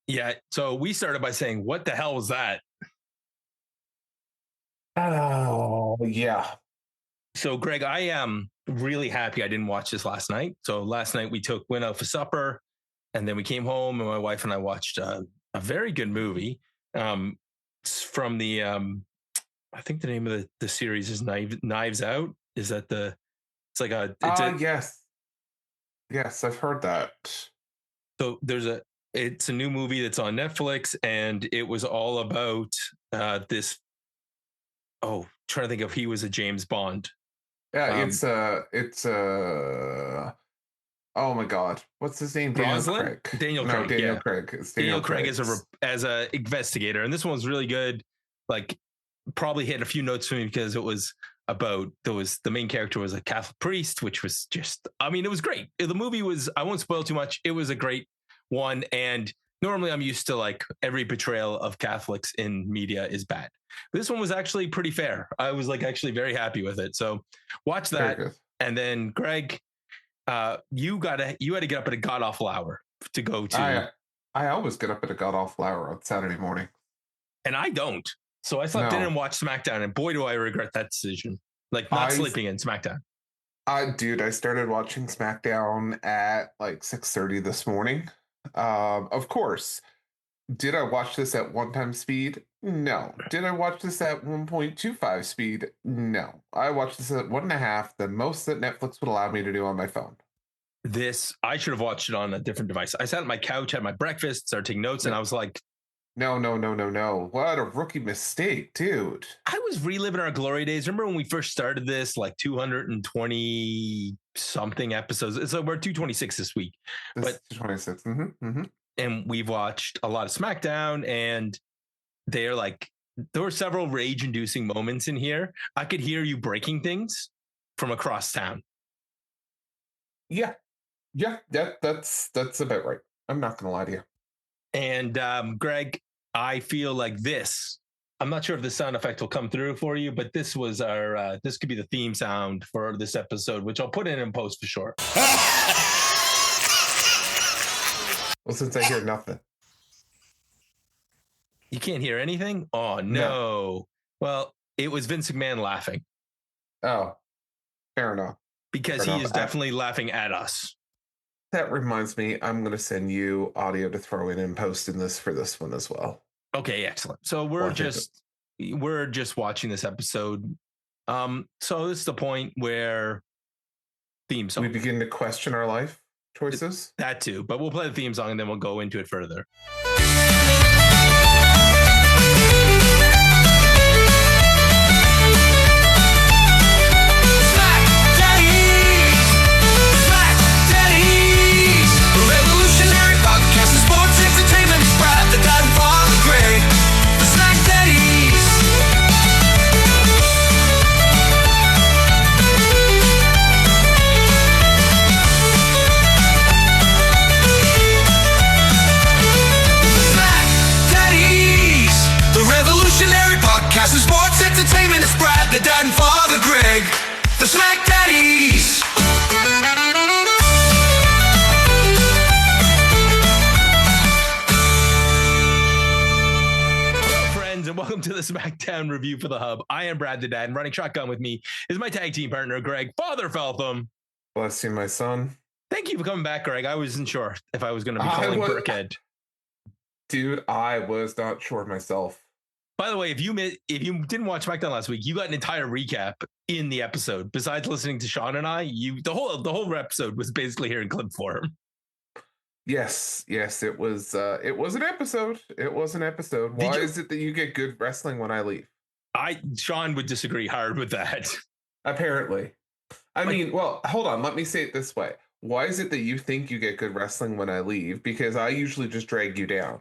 Yeah. So we started by saying, what the hell was that? Oh, yeah. So, Greg, I am really happy I didn't watch this last night. So last night went out for supper, and then we came home, and my wife and I watched a very good movie. It's from I think the name of the series is Knives Out. Is that it's like Yes. Yes, I've heard that. so it's a new movie that's on Netflix, and it was all about this. Oh, trying to think if he was a James Bond. Yeah, Um, oh my God. What's his name? Daniel Brosnan, Craig. Daniel No, Craig, Daniel yeah. Craig. It's Daniel Daniel Craig Craig. as a investigator, and this one was really good. Like, probably hit a few notes for me because it was the main character was a Catholic priest, which was just, I mean, it was great. The movie was, I won't spoil too much. It was a great one, and normally I'm used to like every portrayal of Catholics in media is bad. This one was actually pretty fair. I was like actually very happy with it. So watch Very that, good. and then Greg, you had to get up at a god awful hour to go to. I always get up at a god awful hour on Saturday morning. And I don't. So I slept in No. and watched SmackDown, and boy, do I regret that decision. Like not I sleeping in SmackDown. Dude, I started watching SmackDown at like 6:30 this morning. Of course. Did I watch this at 1 time speed? No. Did I watch this at 1.25 speed? No. I watched this at 1.5, the most that Netflix would allow me to do on my phone. I should have watched it on a different device. I sat on my couch, had my breakfast, started taking notes, and No. I was like, No. What a rookie mistake, dude. I was reliving our glory days. Remember when we first started this, like 220 something episodes? So we're 226 this week. This But is 26. Mm-hmm. and we've watched a lot of SmackDown, and they're like, there were several rage-inducing moments in here. I could hear you breaking things from across town. Yeah. That's about right. I'm not gonna lie to you. And Greg, I feel like this. I'm not sure if the sound effect will come through for you, but this was our. This could be the theme sound for this episode, which I'll put in post for sure. Well, since I hear nothing. You can't hear anything? Oh no. Well, it was Vince McMahon laughing. Oh, fair enough. Because he is definitely laughing at us. That reminds me, I'm going to send you audio to throw in and post in this for this one as well. Okay, excellent. So we're just watching this episode. So this is the point where theme song. We begin to question our life choices. That too, but we'll play the theme song and then we'll go into it further. Sports entertainment is Brad, the dad and father Greg, the SmackDaddies. Hello, friends, and welcome to the SmackDown review for the Hub. I am Brad, the dad, and running shotgun with me is my tag team partner, Greg, Father Feltham. Bless you, my son. Thank you for coming back, Greg. I wasn't sure if I was going to be calling Burkhead. Dude, I was not sure myself. By the way, if you didn't watch SmackDown last week, you got an entire recap in the episode. Besides listening to Sean and I, the whole episode was basically here in clip form. Yes, it was an episode. It was an episode. Why is it that you get good wrestling when I leave? Sean would disagree hard with that. Apparently. I mean, well, hold on. Let me say it this way. Why is it that you think you get good wrestling when I leave? Because I usually just drag you down.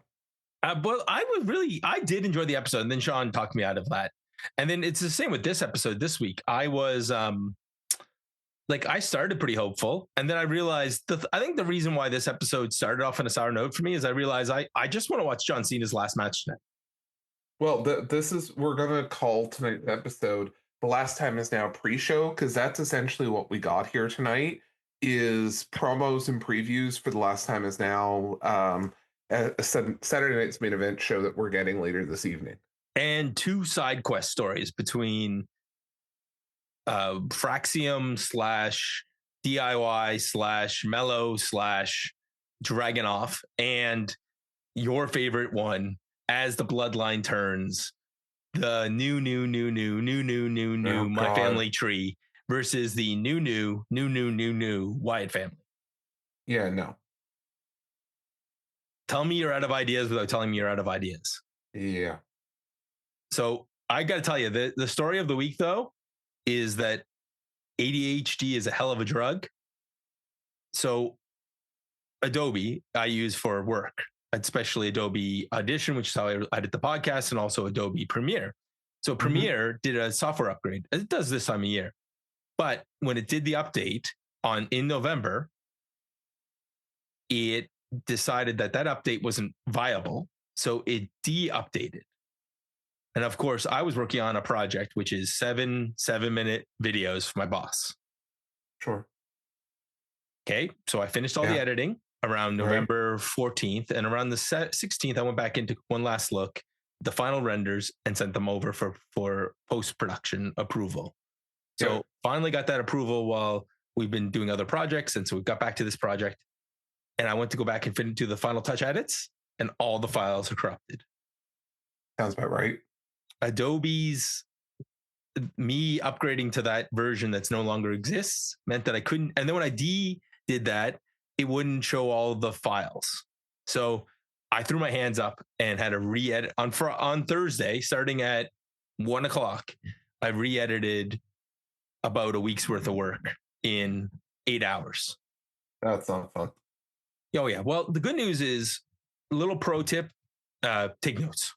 But I did enjoy the episode, and then Sean talked me out of that. And then it's the same with this episode this week. I was I started pretty hopeful, and then I realized I think the reason why this episode started off on a sour note for me is I realized I just want to watch John Cena's last match tonight. Well, we're gonna call tonight's episode "The Last Time Is Now Pre-Show" because that's essentially what we got here tonight is promos and previews for "The Last Time Is Now." a Saturday night's main event show that we're getting later this evening. And 2 side quest stories between Fraxium / DIY / Mellow / Dragonoff and your favorite one, As the Bloodline Turns, the new Oh, My God. Family Tree versus the new Wyatt family. Yeah, no. Tell me you're out of ideas without telling me you're out of ideas. Yeah. So I got to tell you, the story of the week, though, is that ADHD is a hell of a drug. So Adobe I use for work, especially Adobe Audition, which is how I did the podcast, and also Adobe Premiere. So Premiere did a software upgrade. It does this time of year. But when it did the update in November, it decided that update wasn't viable. So it de-updated. And of course, I was working on a project, which is 7-minute videos for my boss. Sure. Okay. So I finished all the editing around November 14th. And around the 16th, I went back into one last look, the final renders, and sent them over for post-production approval. So finally got that approval while we've been doing other projects. And so we got back to this project. And I went to go back and do the final touch edits, and all the files are corrupted. Sounds about right. Adobe's me upgrading to that version that's no longer exists meant that I couldn't. And then when I did that, it wouldn't show all the files. So I threw my hands up and had a re-edit on Thursday, starting at 1:00. I re-edited about a week's worth of work in 8 hours. That's not fun. Oh yeah. Well, the good news is, a little pro tip, take notes.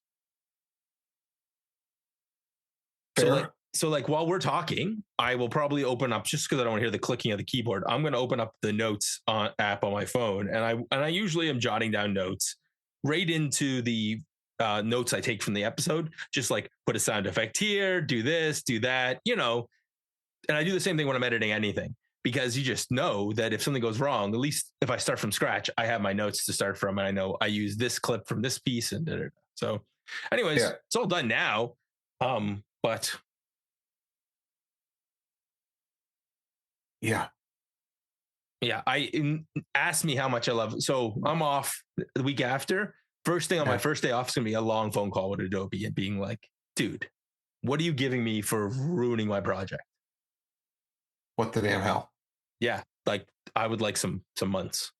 Fair. So like while we're talking, I will probably open up, just because I don't want to hear the clicking of the keyboard, I'm going to open up the notes app on my phone. And I usually am jotting down notes right into the notes I take from the episode, just like put a sound effect here, do this, do that, And I do the same thing when I'm editing anything, because you just know that if something goes wrong, at least if I start from scratch, I have my notes to start from. And I know I use this clip from this piece and da-da-da. So anyways, it's all done now. But yeah, I asked me how much I love. So I'm off the week after. First thing on my first day off is going to be a long phone call with Adobe and being like, dude, what are you giving me for ruining my project? What the damn hell? Yeah. Like I would like some months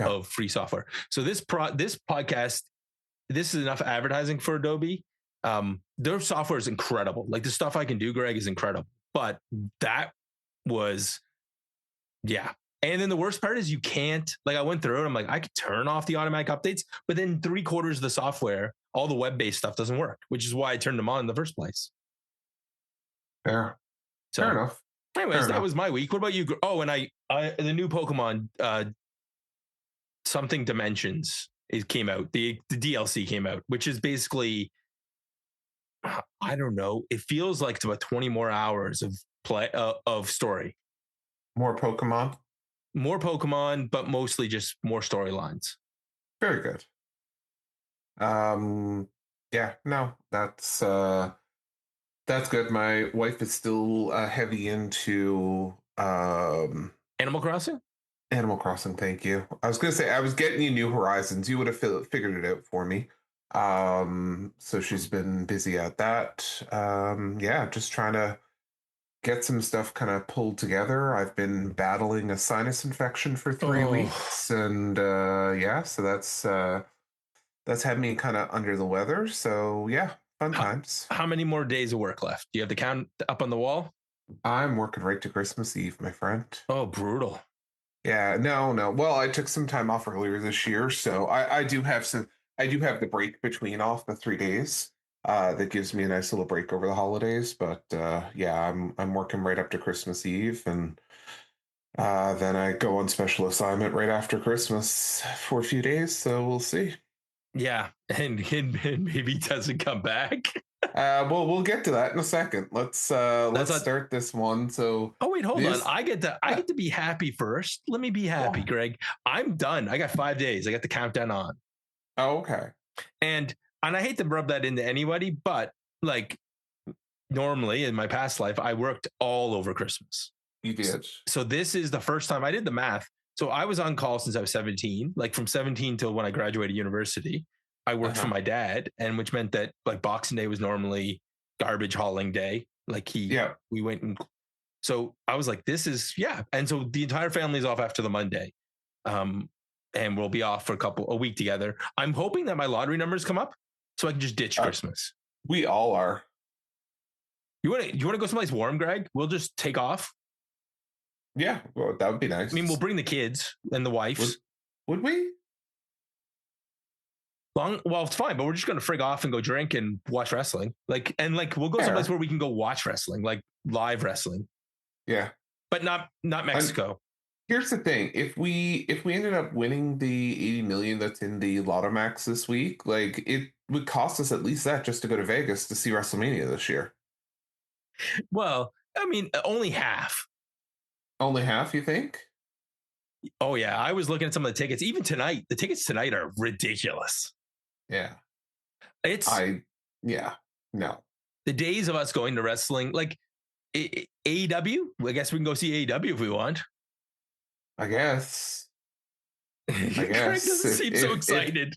of free software. So this podcast, this is enough advertising for Adobe. Their software is incredible. Like the stuff I can do, Greg, is incredible. But that was, And then the worst part is you can't, like I went through it. I'm like, I could turn off the automatic updates, but then 3/4 of the software, all the web-based stuff doesn't work, which is why I turned them on in the first place. Fair. So, fair enough. Anyways, that was my week. What about you? Oh, and I the new Pokemon, something Dimensions, it came out. The DLC came out, which is basically, I don't know. It feels like it's about 20 more hours of play of story. More Pokemon, but mostly just more storylines. Very good. Yeah, no, that's good. My wife is still heavy into Animal Crossing. Animal Crossing, thank you. I was gonna say I was getting you New Horizons. You would have figured it out for me. So she's been busy at that. Just trying to get some stuff kind of pulled together. I've been battling a sinus infection for 3 weeks, and so that's had me kind of under the weather. So fun times. How many more days of work left? Do you have the count up on the wall? I'm working right to Christmas Eve, my friend. Oh, brutal. Yeah, no. Well, I took some time off earlier this year, so I do have the break between off the 3 days. That gives me a nice little break over the holidays. But I'm working right up to Christmas Eve, and then I go on special assignment right after Christmas for a few days. So we'll see. Yeah, and maybe he doesn't come back. Well, we'll get to that in a second. Let's start this one. So wait, hold on. I get to be happy first. Let me be happy, Greg. I'm done. I got 5 days. I got the countdown on. Oh, okay. And I hate to rub that into anybody, but like normally in my past life, I worked all over Christmas. You did. So this is the first time I did the math. So I was on call since I was 17, like from 17 till when I graduated university. I worked for my dad, and which meant that like Boxing Day was normally garbage hauling day. Like we went and so I was like, this is And so the entire family's off after the Monday. And we'll be off for a week together. I'm hoping that my lottery numbers come up so I can just ditch Christmas. We all are. You want to go someplace warm, Greg? We'll just take off. Yeah, well, that would be nice. I mean, we'll bring the kids and the wives. Would we? Well, it's fine, but we're just going to frig off and go drink and watch wrestling. We'll go someplace where we can go watch wrestling, like live wrestling. Yeah, but not Mexico. Here's the thing: if we ended up winning the 80 million that's in the Lotto Max this week, like it would cost us at least that just to go to Vegas to see WrestleMania this year. Well, I mean, only half. Only half, you think? Oh yeah, I was looking at some of the tickets. Even tonight, the tickets tonight are ridiculous. Yeah, no. The days of us going to wrestling, like AEW. I guess we can go see AEW if we want. I guess. Greg doesn't seem so excited.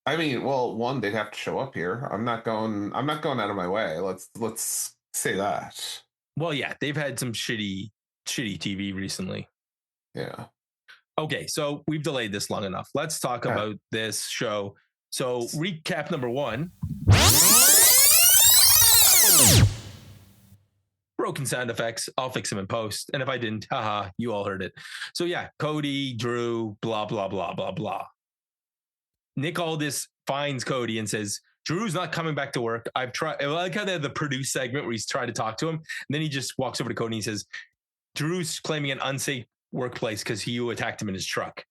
I mean, well, one, they'd have to show up here. I'm not going out of my way. Let's say that. Well, yeah, they've had some shitty TV recently. Yeah. Okay, so we've delayed this long enough. Let's talk about this show. So recap number 1. Broken sound effects. I'll fix them in post. And if I didn't, haha, you all heard it. So yeah, Cody, Drew, blah, blah, blah, blah, blah. Nick Aldis finds Cody and says, Drew's not coming back to work. I've tried. I like how they have the produce segment where he's trying to talk to him. And then he just walks over to Cody and he says, Drew's claiming an unsafe workplace because you attacked him in his truck.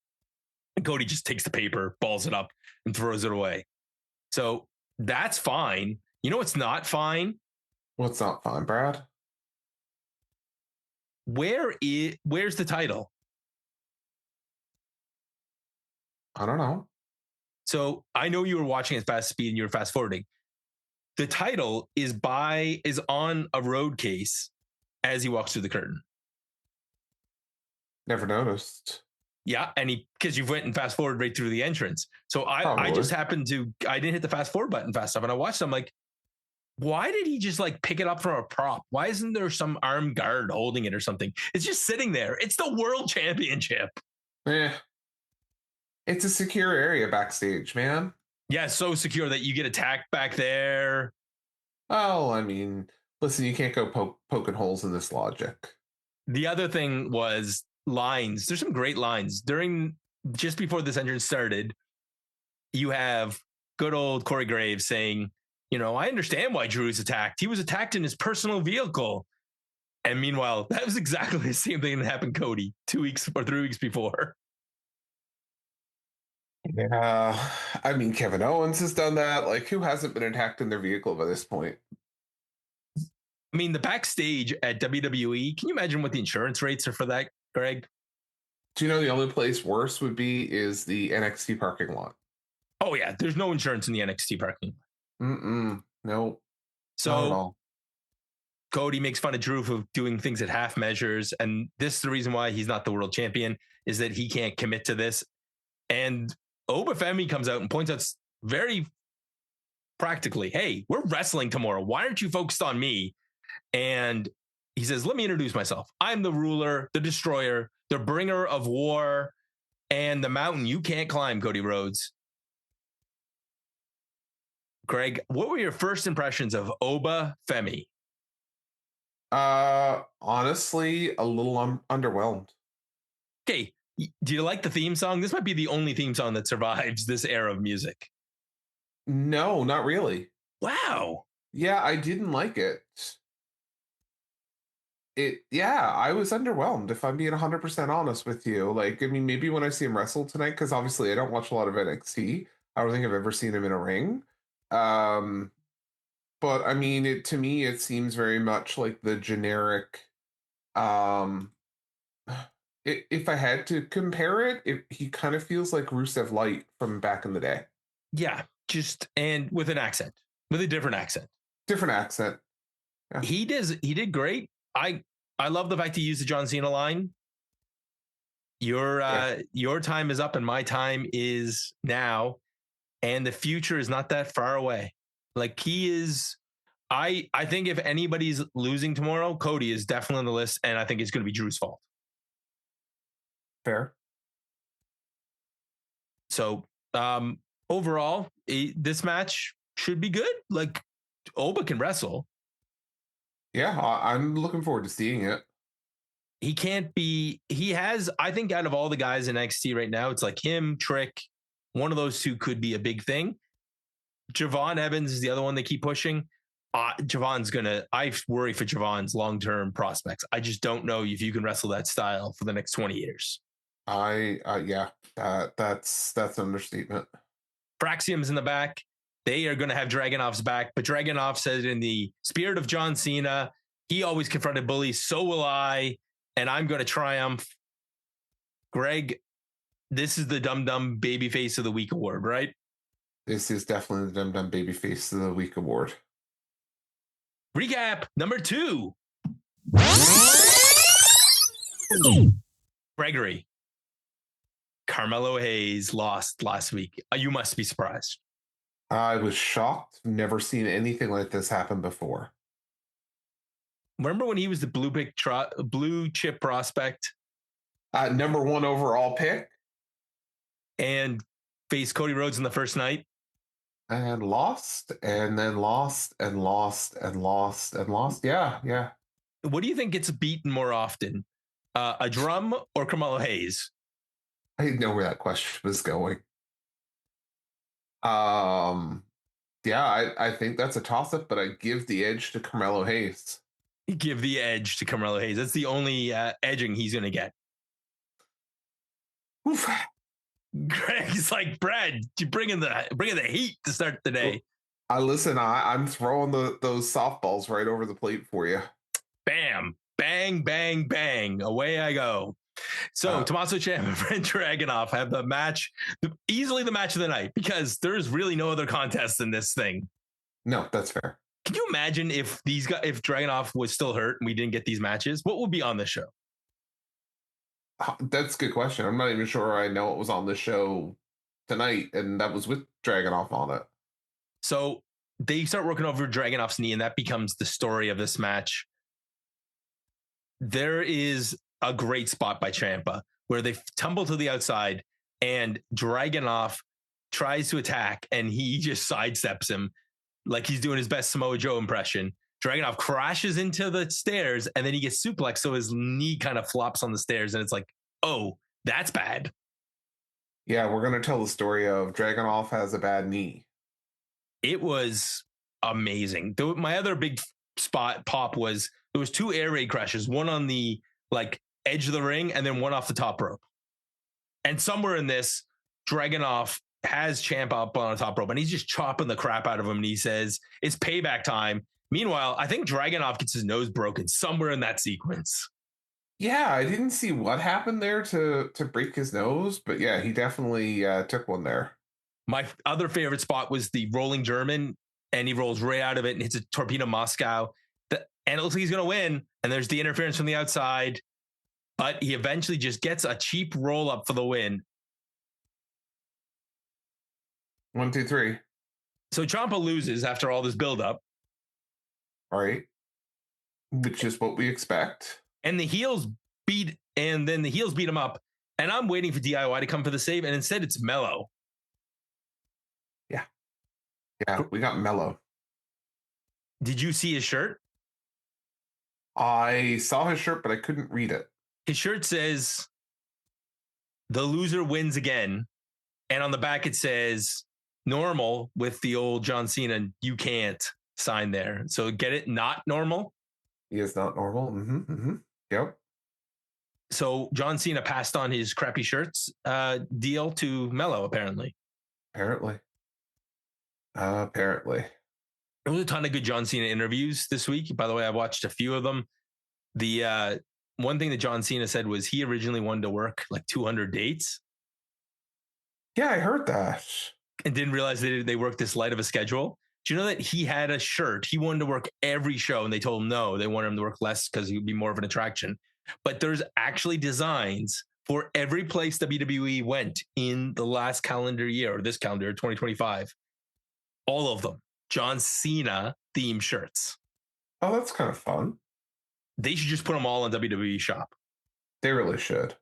And Cody just takes the paper, balls it up, and throws it away. So that's fine. You know what's not fine? What's not fine, Brad? Where's the title? I don't know. So I know you were watching at fast speed and you were fast forwarding. The title is on a road case as he walks through the curtain. Never noticed. Yeah, and because you've went and fast forward right through the entrance. So I just happened to, I didn't hit the fast forward button fast enough, and I watched. I'm like, why did he just like pick it up from a prop? Why isn't there some armed guard holding it or something? It's just sitting there. It's the World Championship. It's a secure area backstage, man. Yeah, so secure that you get attacked back there. Oh, I mean, listen, you can't go poking holes in this logic. The other thing was lines. There's some great lines. Just before this entrance started, you have good old Corey Graves saying, I understand why Drew's attacked. He was attacked in his personal vehicle. And meanwhile, that was exactly the same thing that happened to Cody 2 weeks or 3 weeks before. Yeah, I mean, Kevin Owens has done that. Like, who hasn't been attacked in their vehicle by this point? I mean, the backstage at WWE, can you imagine what the insurance rates are for that, Greg? Do you know the only place worse would be is the NXT parking lot? Oh, yeah. There's no insurance in the NXT parking lot. No. So Cody makes fun of Drew for doing things at half measures. And this is the reason why he's not the world champion, is that he can't commit to this. And Obafemi comes out and points out very practically, hey, we're wrestling tomorrow. Why aren't you focused on me? And he says, let me introduce myself. I'm the ruler, the destroyer, the bringer of war, and the mountain you can't climb, Cody Rhodes. Greg, what were your first impressions of Obafemi? Honestly, a little underwhelmed. Okay, do you like the theme song? This might be the only theme song that survives this era of music. No, not really. Wow. Yeah, I didn't like it. I was underwhelmed, if I'm being 100% honest with you. Like, I mean, maybe when I see him wrestle tonight, because obviously I don't watch a lot of NXT. I don't think I've ever seen him in a ring. But I mean, to me, it seems very much like the generic. If I had to compare it, he kind of feels like Rusev Light from back in the day. Yeah, just and with an accent, with a different accent. Different accent. Yeah. He did great. I love the fact he used the John Cena line. Your time is up and my time is now, and the future is not that far away. Like he is. I think if anybody's losing tomorrow, Cody is definitely on the list, and I think it's going to be Drew's fault. Fair. So overall, this match should be good. Like Oba can wrestle. Yeah, I'm looking forward to seeing it. He has, I think out of all the guys in NXT right now, it's like him, Trick, one of those two could be a big thing. Javon Evans is the other one they keep pushing. I worry for Javon's long-term prospects. I just don't know if you can wrestle that style for the next 20 years. Yeah, that's an understatement. Fraxium's in the back. They are going to have Dragunov's back, but Dragunov said in the spirit of John Cena, he always confronted bullies. So will I, and I'm going to triumph. Greg, this is the Dum Dum Babyface of the Week award, right? This is definitely the Dum Dum Babyface of the Week award. Recap number 2. Gregory. Carmelo Hayes lost last week. You must be surprised. I was shocked. Never seen anything like this happen before. Remember when he was the blue chip prospect? Number 1 overall pick. And faced Cody Rhodes in the first night? And lost, and then lost, and lost, and lost, and lost. Yeah. What do you think gets beaten more often? A drum or Carmelo Hayes? I didn't know where that question was going. Yeah, I think that's a toss-up, but I give the edge to Carmelo Hayes. You give the edge to Carmelo Hayes. That's the only edging he's going to get. Oof. Greg's like, Brad, you bring in the heat to start the day. Listen, I'm throwing those softballs right over the plate for you. Bam, bang, bang, bang. Away I go. So Tommaso Ciampa and Brent Dragunov have the match, easily the match of the night, because there's really no other contest in this thing. No, that's fair. Can you imagine if Dragunov was still hurt and we didn't get these matches? What would be on the show? That's a good question. I'm not even sure I know what was on the show tonight, and that was with Dragunov on it. So they start working over Dragunov's knee, and that becomes the story of this match. There is a great spot by Ciampa where they tumble to the outside, and Dragunov tries to attack, and he just sidesteps him like he's doing his best Samoa Joe impression. Dragunov crashes into the stairs, and then he gets suplexed, so his knee kind of flops on the stairs, and it's like, oh, that's bad. Yeah, we're going to tell the story of Dragunov has a bad knee. It was amazing. My other big spot pop was there was 2 air raid crashes, one on the like edge of the ring and then one off the top rope. And somewhere in this, Dragunov has Ciampa up on the top rope, and he's just chopping the crap out of him, and he says, it's payback time. Meanwhile, I think Dragunov gets his nose broken somewhere in that sequence. Yeah, I didn't see what happened there to break his nose, but yeah, he definitely took one there. My other favorite spot was the rolling German, and he rolls right out of it and hits a torpedo Moscow. And it looks like he's going to win, and there's the interference from the outside, but he eventually just gets a cheap roll up for the win. 1, 2, 3. So Ciampa loses after all this buildup. All right. Which is what we expect. And the heels beat him up. And I'm waiting for DIY to come for the save. And instead it's Mello. Yeah, we got Mello. Did you see his shirt? I saw his shirt, but I couldn't read it. His shirt says, the loser wins again. And on the back, it says, normal with the old John Cena, you can't sign there. So get it? Not normal? He is not normal. Yep. So John Cena passed on his crappy shirts deal to Mello, apparently. Apparently. There was a ton of good John Cena interviews this week. By the way, I watched a few of them. The one thing that John Cena said was he originally wanted to work like 200 dates. Yeah, I heard that. and didn't realize they worked this light of a schedule. Do you know that he had a shirt? He wanted to work every show, and they told him no. They wanted him to work less because he would be more of an attraction. But there's actually designs for every place WWE went in the last calendar year, or this calendar, 2025. All of them. John Cena theme shirts. Oh, that's kind of fun. They should just put them all on WWE Shop. They really should.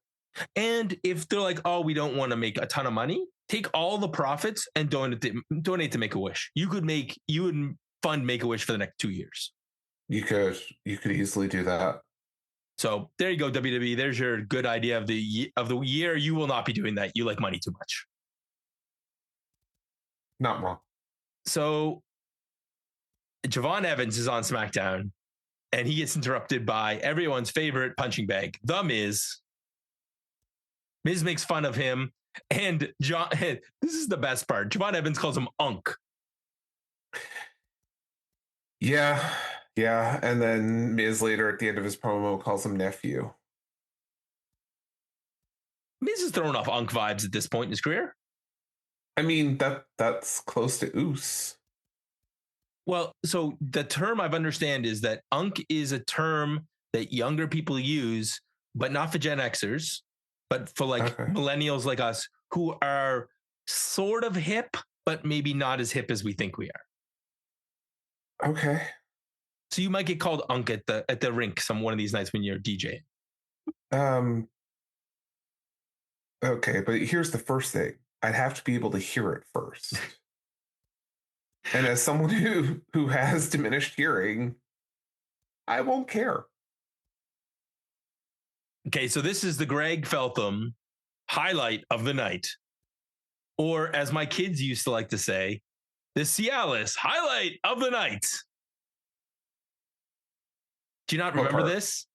And if they're like, oh, we don't want to make a ton of money, take all the profits and donate to Make-A-Wish. You would fund Make-A-Wish for the next 2 years. You could easily do that. So there you go, WWE. There's your good idea of the year. You will not be doing that. You like money too much. Not wrong. So Javon Evans is on SmackDown, and he gets interrupted by everyone's favorite punching bag, The Miz. Miz makes fun of him, and this is the best part. Javon Evans calls him Unk. Yeah, and then Miz later at the end of his promo calls him nephew. Miz is throwing off Unk vibes at this point in his career. I mean, that's close to Oos. Well, so the term I've understand is that Unk is a term that younger people use, but not for Gen Xers, but for millennials like us who are sort of hip, but maybe not as hip as we think we are. Okay. So you might get called Unk at the rink one of these nights when you're DJing. Okay, but here's the first thing. I'd have to be able to hear it first. And as someone who has diminished hearing, I won't care. Okay, so this is the Greg Feltham highlight of the night. Or as my kids used to like to say, the Cialis highlight of the night. Do you not remember this?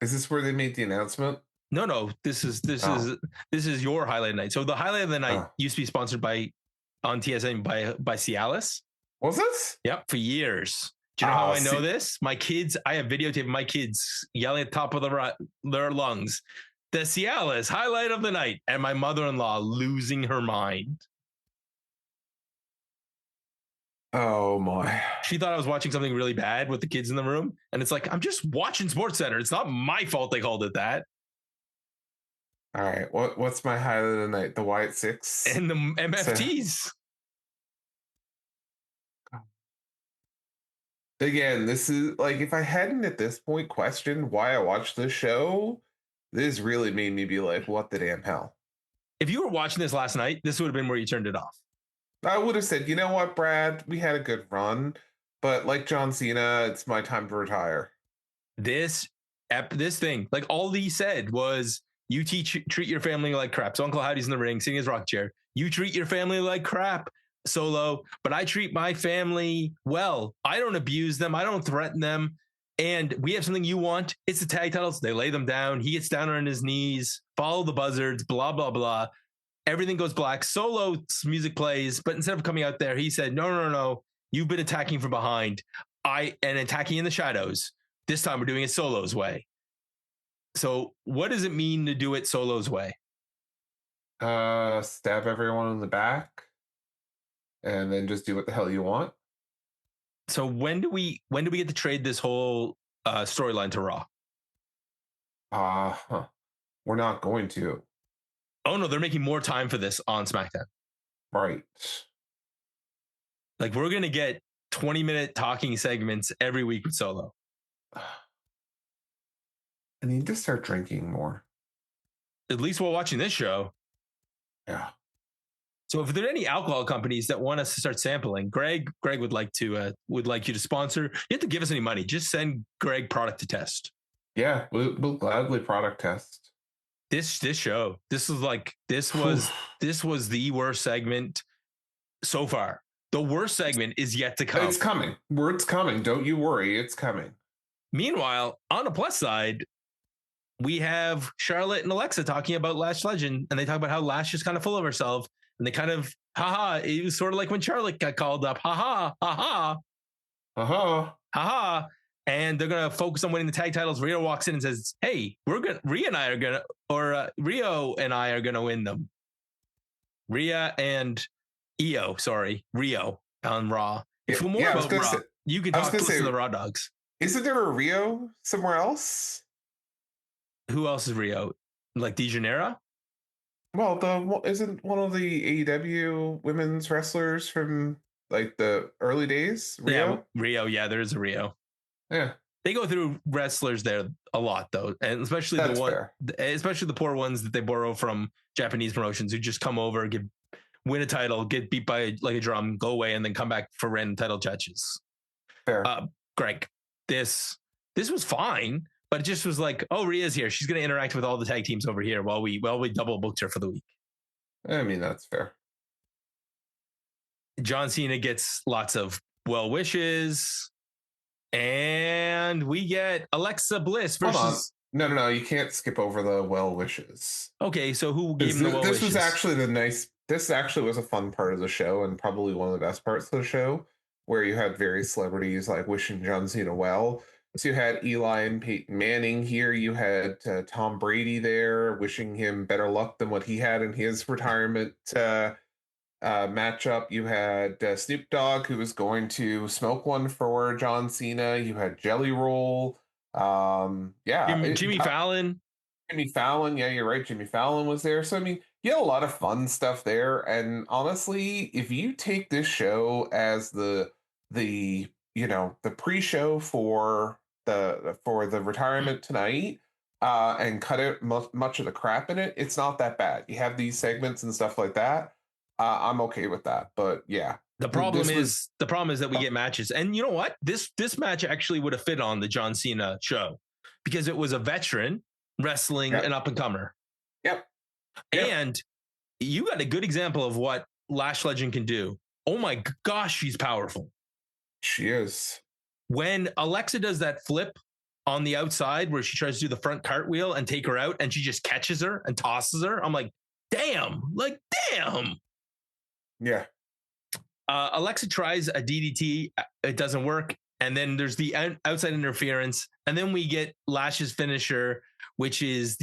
Is this where they made the announcement? No. This is your highlight of the night. So the highlight of the night used to be sponsored on TSN by Cialis. Was this? Yep, for years. Do you know how I know this? My kids, I have videotape of my kids yelling at the top of their lungs, the Cialis highlight of the night, and my mother-in-law losing her mind. Oh my. She thought I was watching something really bad with the kids in the room. And it's like, I'm just watching SportsCenter. It's not my fault they called it that. All right. What's my highlight of the night? The Wyatt Six? And the MFTs. Again, this is like, if I hadn't at this point questioned why I watched this show, this really made me be like, what the damn hell? If you were watching this last night, this would have been where you turned it off. I would have said, you know what, Brad, we had a good run, but like John Cena, it's my time to retire. This thing, like all he said was, you treat your family like crap. So Uncle Howdy's in the ring, sitting in his rock chair. You treat your family like crap, Solo, but I treat my family well. I don't abuse them. I don't threaten them. And we have something you want. It's the tag titles. They lay them down. He gets down on his knees, follow the buzzards, blah, blah, blah. Everything goes black. Solo's music plays, but instead of coming out there, he said, no. You've been attacking from behind. And attacking in the shadows. This time we're doing it Solo's way. So what does it mean to do it Solo's way? Stab everyone in the back and then just do what the hell you want. So when do we get to trade this whole storyline to Raw? We're not going to. Oh no, they're making more time for this on SmackDown. Right. Like we're gonna get 20-minute talking segments every week with Solo. I need to start drinking more. At least while watching this show. Yeah. So if there are any alcohol companies that want us to start sampling, Greg would like you to sponsor. You have to give us any money. Just send Greg product to test. Yeah, we'll gladly product test. This show. This was the worst segment so far. The worst segment is yet to come. It's coming. It's coming. Don't you worry. It's coming. Meanwhile, on the plus side, we have Charlotte and Alexa talking about Lash Legend, and they talk about how Lash is kind of full of herself, and they kind of, haha, it was sort of like when Charlotte got called up, haha, haha, haha, and they're going to focus on winning the tag titles. Rio walks in and says, hey, Rio and I are going to win them. Rhea and Rio on Raw. Yeah, For more yeah, I was about gonna Raw, say, you can I was talk to gonna us say, to the Raw Dogs. isn't there a Rio somewhere else? Who else is Rio? Like DeJaneiro? Well, isn't one of the AEW women's wrestlers from like the early days Yeah, Rio? Rio. Yeah, there is a Rio. Yeah, They go through wrestlers there a lot though, and especially that's fair. especially the poor ones that they borrow from Japanese promotions who just come over, win a title, get beat by like a drum, go away, and then come back for random title matches. Fair. Greg, this was fine, but it just was like, oh, Rhea's here. She's going to interact with all the tag teams over here while we double booked her for the week. I mean, that's fair. John Cena gets lots of well wishes, and we get Alexa Bliss versus. Hold on. No. You can't skip over the well wishes. Okay, so who gave him the well wishes? This was actually This actually was a fun part of the show, and probably one of the best parts of the show, where you had various celebrities like wishing John Cena well. So you had Eli and Peyton Manning here. You had Tom Brady there, wishing him better luck than what he had in his retirement matchup. You had Snoop Dogg, who was going to smoke one for John Cena. You had Jelly Roll. Jimmy Fallon. Jimmy Fallon, yeah, you're right. Jimmy Fallon was there. So I mean, you had a lot of fun stuff there. And honestly, if you take this show as the pre-show for the retirement tonight, and cut out much of the crap in it, it's not that bad. You have these segments and stuff like that. I'm okay with that. But yeah. The problem is that we get matches. And you know what? This match actually would have fit on the John Cena show because it was a veteran wrestling an up-and-comer. Yep. And you got a good example of what Lash Legend can do. Oh my gosh, she's powerful. She is. When Alexa does that flip on the outside where she tries to do the front cartwheel and take her out and she just catches her and tosses her, I'm like, damn. Yeah. Alexa tries a DDT. It doesn't work. And then there's the outside interference. And then we get Lash's finisher, which is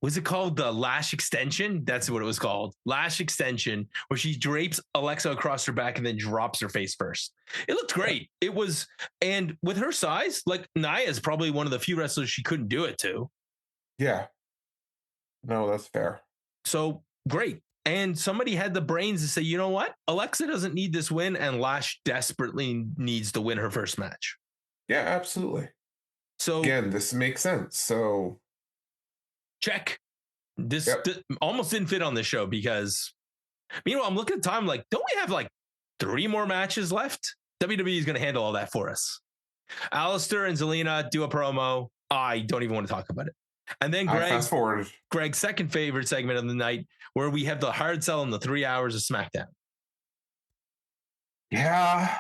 was it called the Lash Extension? That's what it was called. Lash Extension, where she drapes Alexa across her back and then drops her face first. It looked great. It was, and with her size, like Nia is probably one of the few wrestlers she couldn't do it to. Yeah. No, that's fair. So great. And somebody had the brains to say, you know what? Alexa doesn't need this win, and Lash desperately needs to win her first match. Yeah, absolutely. So again, this makes sense. So check. This almost didn't fit on this show because, meanwhile, I'm looking at time like, don't we have like 3 more matches left? WWE is going to handle all that for us. Alistair and Zelina do a promo. I don't even want to talk about it. And then fast forward. Greg's second favorite segment of the night, where we have the hard sell in the 3 hours of SmackDown. Yeah.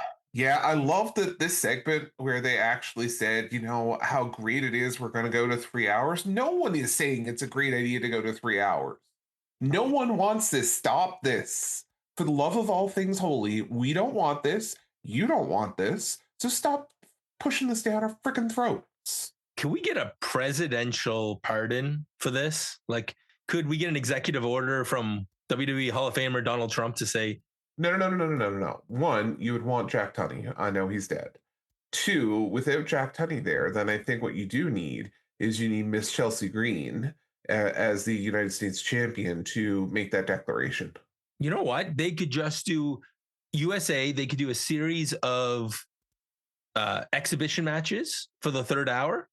I love that this segment where they actually said, how great it is we're going to go to 3 hours. No one is saying it's a great idea to go to 3 hours. No one wants this. Stop this. For the love of all things holy, we don't want this. You don't want this. So stop pushing this down our freaking throats. Can we get a presidential pardon for this? Like, could we get an executive order from WWE Hall of Famer Donald Trump to say, No. 1, you would want Jack Tunney. I know he's dead. 2, without Jack Tunney there, then I think what you do need is you need Miss Chelsea Green as the United States champion to make that declaration. You know what? They could just do USA. They could do a series of exhibition matches for the 3rd hour.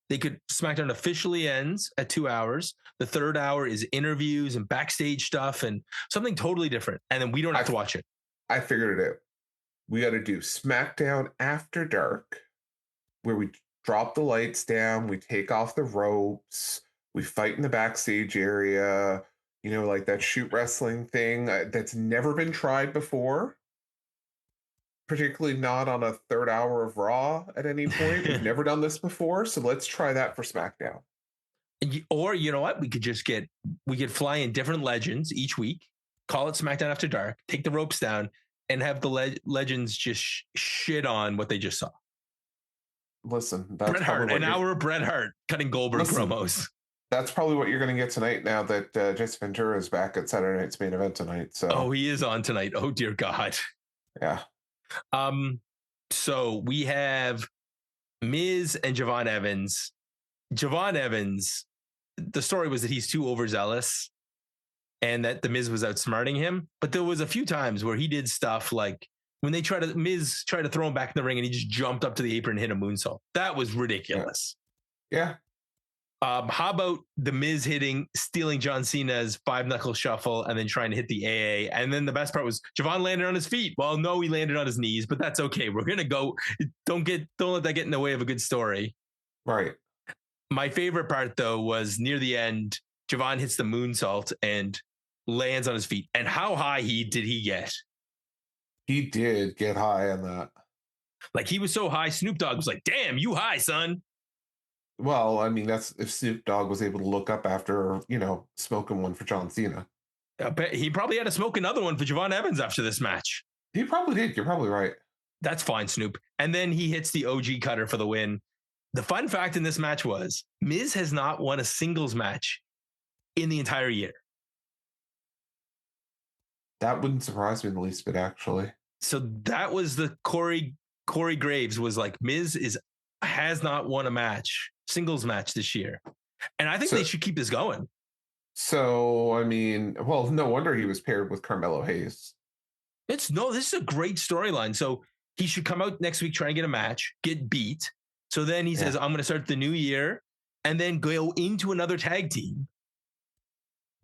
SmackDown officially ends at 2 hours. The 3rd hour is interviews and backstage stuff and something totally different. And then we don't have to watch it. I figured it out. We got to do SmackDown After Dark, where we drop the lights down, we take off the ropes, we fight in the backstage area, like that shoot wrestling thing that's never been tried before. Particularly not on a 3rd hour of Raw at any point. We've never done this before, so let's try that for SmackDown. Or you know what? We could fly in different legends each week, call it SmackDown After Dark, take the ropes down, and have the legends just shit on what they just saw. Listen, Bret Hart, an hour of Bret Hart cutting Goldberg promos. That's probably what you're going to get tonight now that Jason Ventura is back at Saturday Night's Main Event tonight. So, Oh, he is on tonight. Oh, dear God. yeah. So we have Miz and Javon Evans. Javon Evans, the story was that he's too overzealous and that the Miz was outsmarting him. But there was a few times where he did stuff like when Miz tried to throw him back in the ring and he just jumped up to the apron and hit a moonsault. That was ridiculous. Yeah. How about the Miz stealing John Cena's 5-knuckle shuffle and then trying to hit the AA? And then the best part was Javon landed on his feet. Well, no, he landed on his knees, but that's okay. We're going to go. Don't let that get in the way of a good story. Right. My favorite part, though, was near the end, Javon hits the moonsault and lands on his feet. And how high did he get? He did get high on that. Like, he was so high, Snoop Dogg was like, damn, you high, son. Well, I mean, that's if Snoop Dogg was able to look up after, smoking one for John Cena. I bet he probably had to smoke another one for Javon Evans after this match. He probably did. You're probably right. That's fine, Snoop. And then he hits the OG cutter for the win. The fun fact in this match was Miz has not won a singles match in the entire year. That wouldn't surprise me the least bit, actually. So that was the Corey Graves was like, Miz has not won a singles match this year. And I think they should keep this going. So, I mean, well, no wonder he was paired with Carmelo Hayes. This is a great storyline. So he should come out next week, try and get a match, get beat. So then he says, I'm going to start the new year and then go into another tag team,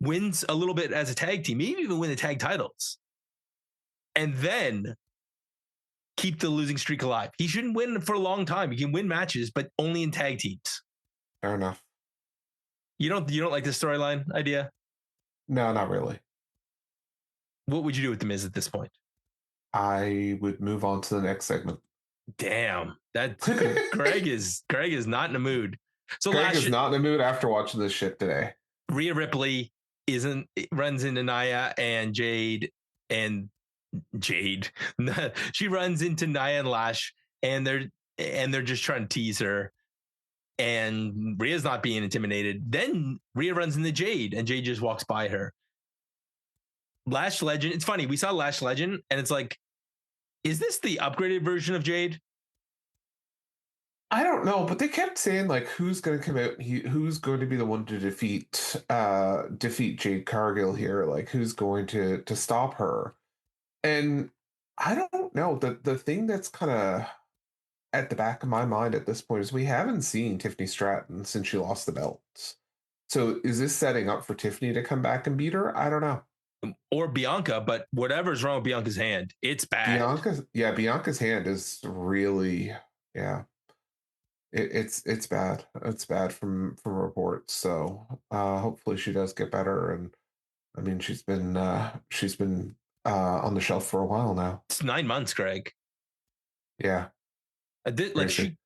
wins a little bit as a tag team, maybe even win the tag titles, and then keep the losing streak alive. He shouldn't win for a long time. He can win matches, but only in tag teams. Fair enough. You don't like this storyline idea? No, not really. What would you do with the Miz at this point? I would move on to the next segment. Damn, that Greg is not in the mood. So Greg is not in the mood after watching this shit today. Rhea Ripley runs into Nia and Jade. She runs into Nia and Lash, and they're just trying to tease her. And Rhea's not being intimidated. Then Rhea runs into Jade, and Jade just walks by her. Lash Legend. It's funny. We saw Lash Legend, and it's like, is this the upgraded version of Jade? I don't know, but they kept saying like, who's going to come out? Who's going to be the one to defeat Jade Cargill here? Like, who's going to stop her? And I don't know. The thing that's kind of at the back of my mind at this point is we haven't seen Tiffany Stratton since she lost the belts. So is this setting up for Tiffany to come back and beat her? I don't know. Or Bianca, but whatever's wrong with Bianca's hand, it's bad. Bianca's hand is really, it's bad. It's bad from reports. So hopefully she does get better. And I mean, she's been on the shelf for a while now. It's 9 months, Greg. Yeah.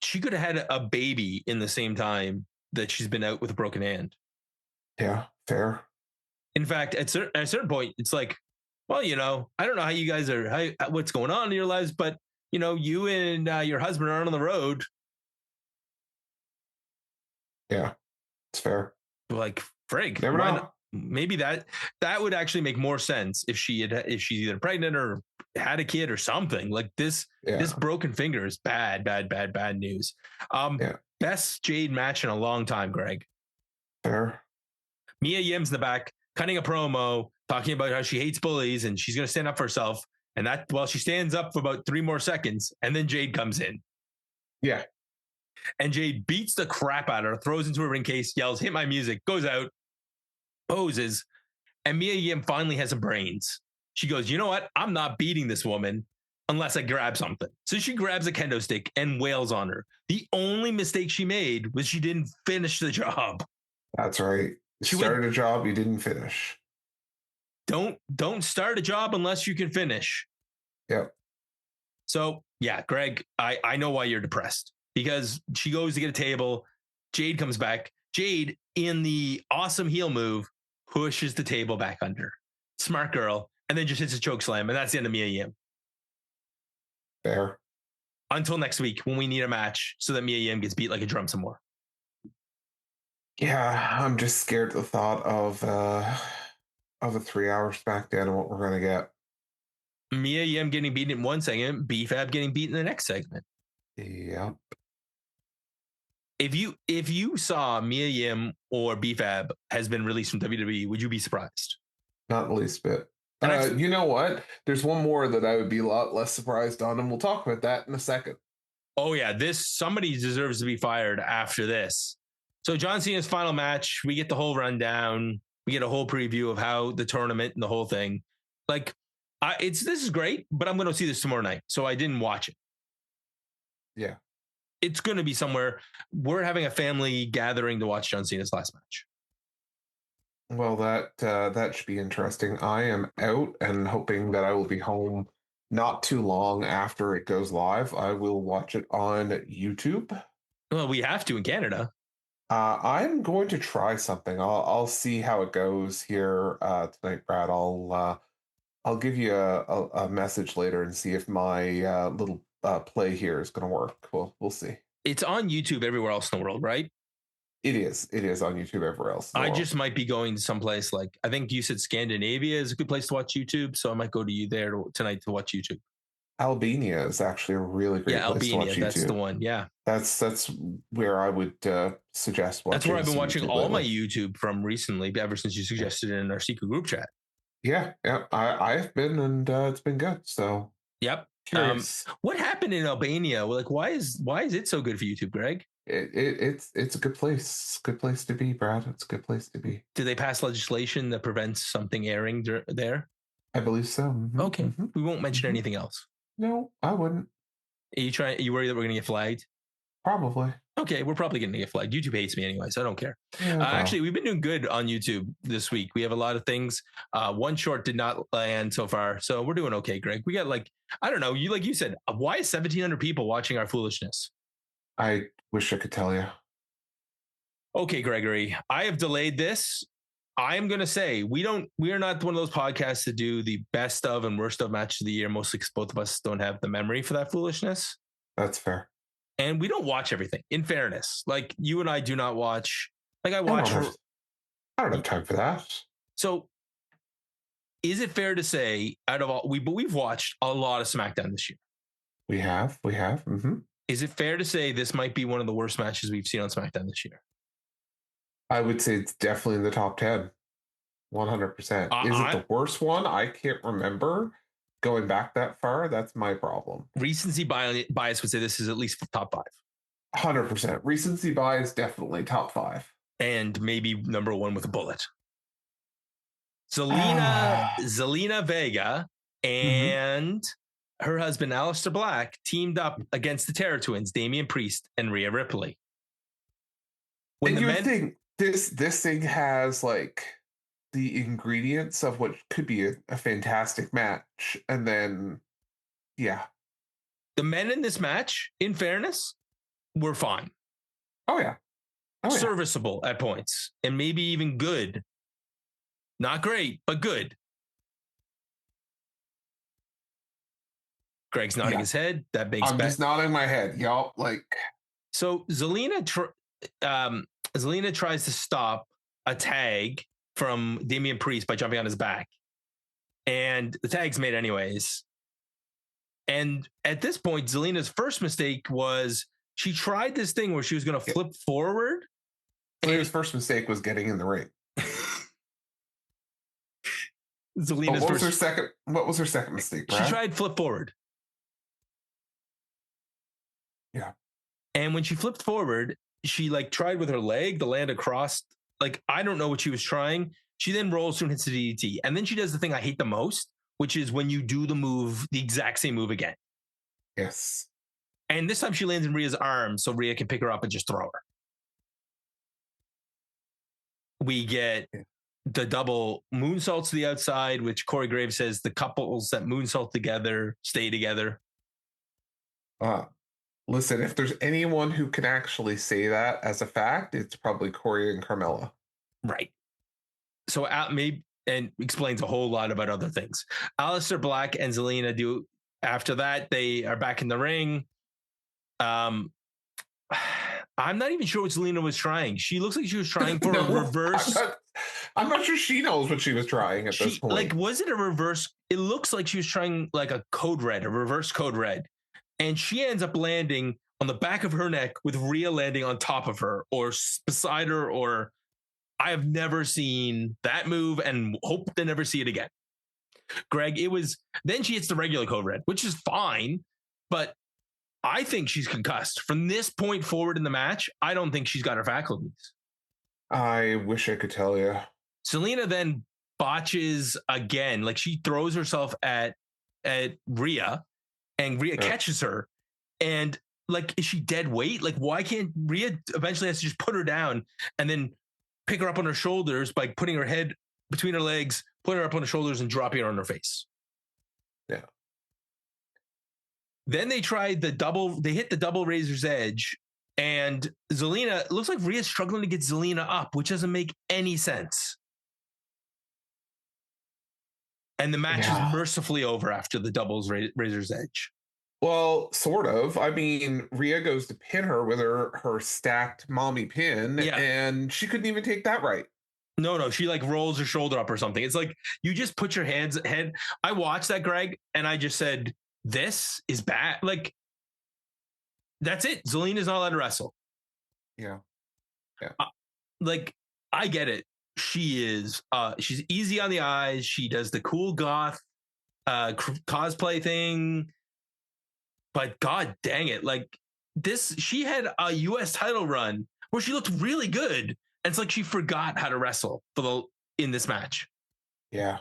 She could have had a baby in the same time that she's been out with a broken hand. Yeah, fair. In fact, at a certain point, it's like, well, I don't know how you guys what's going on in your lives, but you and your husband are on the road. Yeah, it's fair. Like, frig, never know. Maybe that would actually make more sense if she's either pregnant or had a kid or something. Like this broken finger is bad news. Best Jade match in a long time, Greg. Fair. Mia Yim's in the back, cutting a promo, talking about how she hates bullies and she's going to stand up for herself. And she stands up for about 3 more seconds, and then Jade comes in. Yeah. And Jade beats the crap out of her, throws into a ring case, yells, "Hit my music," goes out, poses, and Mia Yim finally has some brains. She goes, you know what? I'm not beating this woman unless I grab something. So she grabs a kendo stick and wails on her. The only mistake she made was she didn't finish the job. That's right. You started a job you didn't finish. Don't start a job unless you can finish. Yep. So yeah, Greg, I know why you're depressed, because she goes to get a table. Jade comes back. Jade, in the awesome heel move, pushes the table back under. Smart girl. And then just hits a choke slam. And that's the end of Mia Yim. Fair. Until next week when we need a match so that Mia Yim gets beat like a drum some more. Yeah, I'm just scared at the thought of a 3 hour SmackDown and what we're gonna get. Mia Yim getting beaten in one segment, BFAB getting beaten in the next segment. Yeah. If you saw Mia Yim or BFAB has been released from WWE, would you be surprised? Not the least bit. And You know what? There's one more that I would be a lot less surprised on, and we'll talk about that in a second. oh yeah, somebody deserves to be fired after this. So John Cena's final match, we get the whole rundown, we get a whole preview of how the tournament and the whole thing. Like, this is great, but I'm going to see this tomorrow night, so I didn't watch it. Yeah, it's going to be somewhere. We're having a family gathering to watch John Cena's last match. well, that should be interesting. I am out and hoping that I will be home not too long after it goes live. I will watch it on YouTube. Well, we have to in Canada. I'm going to try something. I'll see how it goes here tonight, Brad. I'll give you a message later and see if my little play here is going to work. We'll see. It's on YouTube everywhere else in the world, right? It is. It is on YouTube everywhere else. I just might be going to someplace like, I think you said Scandinavia is a good place to watch YouTube. So I might go to you there tonight to watch YouTube. Albania is actually a really great place to watch YouTube. That's the one. Yeah. That's where I would suggest watching. That's where I've been watching YouTube all lately. my YouTube from recently, ever since you suggested it in our secret group chat. Yeah. I've been, and it's been good. So yep. Curious. What happened in Albania? Like, why is it so good for YouTube, Greg? It's a good place. Good place to be, Brad. It's a good place to be. Did they pass legislation that prevents something airing there? I believe so. Mm-hmm. Okay. Mm-hmm. We won't mention anything else. No, I wouldn't. Are you worried that we're going to get flagged? Probably. Okay, we're probably going to get flagged. YouTube hates me anyway, so I don't care. Yeah, actually, we've been doing good on YouTube this week. We have a lot of things. One short did not land so far, so we're doing okay, Greg. We got I don't know. You said, why is 1,700 people watching our foolishness? I wish I could tell you. Okay, Gregory, I have delayed this. I am going to say we are not one of those podcasts that do the best of and worst of matches of the year, mostly because both of us don't have the memory for that foolishness. That's fair. And we don't watch everything, in fairness. Like, you and I do not watch. Like, I watch. I don't have time for that. So, is it fair to say, out of all we've watched a lot of SmackDown this year? We have. Mm-hmm. Is it fair to say this might be one of the worst matches we've seen on SmackDown this year? I would say it's definitely in the top 10. 100%. Is it the worst one? I can't remember. Going back that far, that's my problem. Recency bias would say this is at least top 5. 100%. Recency bias, definitely top 5. And maybe number 1 with a bullet. Zelina Vega and her husband, Aleister Black, teamed up against the Terror Twins, Damian Priest and Rhea Ripley. And you think this thing has the ingredients of what could be a fantastic match, and then the men in this match, in fairness, were fine. Serviceable at points, and maybe even good. Not great, but good. Greg's nodding his head. That makes I'm just nodding my head. Y'all so Zelina tries to stop a tag from Damian Priest by jumping on his back. And the tag's made anyways. And at this point, Zelina's first mistake was she tried this thing where she was going to flip forward. Zelina's first mistake was getting in the ring. What was her second mistake, Brad? She tried flip forward. Yeah. And when she flipped forward, she tried with her leg to land across. I don't know what she was trying. She then rolls through and hits the DDT. And then she does the thing I hate the most, which is when you do the exact same move again. Yes. And this time she lands in Rhea's arms so Rhea can pick her up and just throw her. We get the double moonsaults to the outside, which Corey Graves says the couples that moonsault together stay together. Listen, if there's anyone who can actually say that as a fact, it's probably Corey and Carmella. Right. So maybe, and explains a whole lot about other things. Aleister Black and Zelina do. After that, they are back in the ring. I'm not even sure what Zelina was trying. She looks like she was trying for No, a reverse. I'm not sure she knows what she was trying at this point. Like, was it a reverse? It looks like she was trying like a code red, a reverse code red. And she ends up landing on the back of her neck with Rhea landing on top of her or beside her. Or I have never seen that move and hope to never see it again. Greg, it was, then she hits the regular code red, which is fine, but I think she's concussed. From this point forward in the match, I don't think she's got her faculties. I wish I could tell you. Zelina then botches again. Like she throws herself at Rhea, and Rhea catches her. And like, is she dead weight? Like, why can't Rhea eventually has to just put her down and then pick her up on her shoulders by putting her head between her legs, putting her up on her shoulders and dropping her on her face? Yeah. Then they tried they hit the double razor's edge, and Zelina, it looks like Rhea's struggling to get Zelina up, which doesn't make any sense. And the match is mercifully over after the doubles razor's edge. Well, sort of. I mean, Rhea goes to pin her with her stacked mommy pin, and she couldn't even take that right. No, she like rolls her shoulder up or something. It's like you just put your head. I watched that, Greg, and I just said, this is bad. Like, that's it. Zelina's not allowed to wrestle. Yeah. Like, I get it. She's easy on the eyes. She does the cool goth cosplay thing. But God dang it. Like this, she had a US title run where she looked really good. And it's like she forgot how to wrestle in this match. Yeah.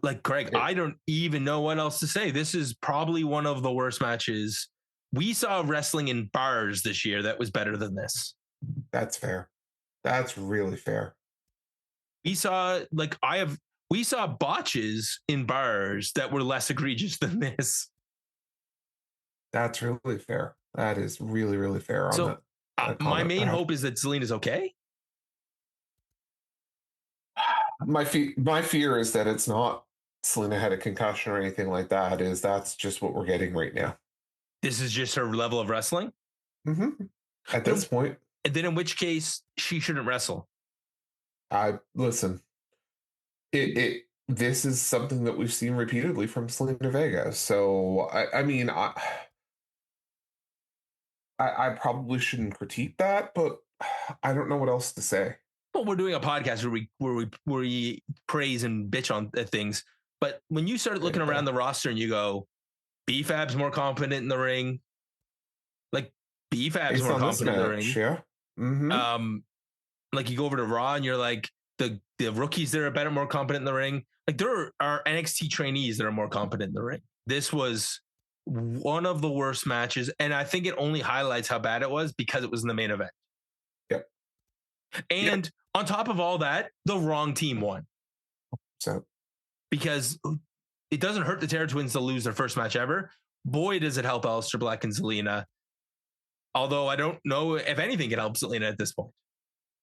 Like Greg, I don't even know what else to say. This is probably one of the worst matches. We saw wrestling in bars this year that was better than this. That's fair. That's really fair. We saw botches in bars that were less egregious than this. That's really fair. That is really, really fair. So my main hope is that Zelina's okay. My fear is that it's not Zelina had a concussion or anything like that. That's just what we're getting right now. This is just her level of wrestling? Mm-hmm. At this point. And then in which case she shouldn't wrestle. Listen. This is something that we've seen repeatedly from Zelina Vega. So I mean I probably shouldn't critique that, but I don't know what else to say. Well, we're doing a podcast where we praise and bitch on things. But when you start looking around the roster and you go, B-Fab's more competent in the ring. Like B-Fab's more competent in the ring. Yeah. Mm-hmm. Like you go over to Raw and you're like, the rookies that are better, more competent in the ring. Like there are NXT trainees that are more competent in the ring. This was one of the worst matches. And I think it only highlights how bad it was because it was in the main event. Yep. And on top of all that, the wrong team won. So because it doesn't hurt the Terror Twins to lose their first match ever. Boy, does it help Aleister Black and Zelina. Although I don't know if anything can help Zelina at this point.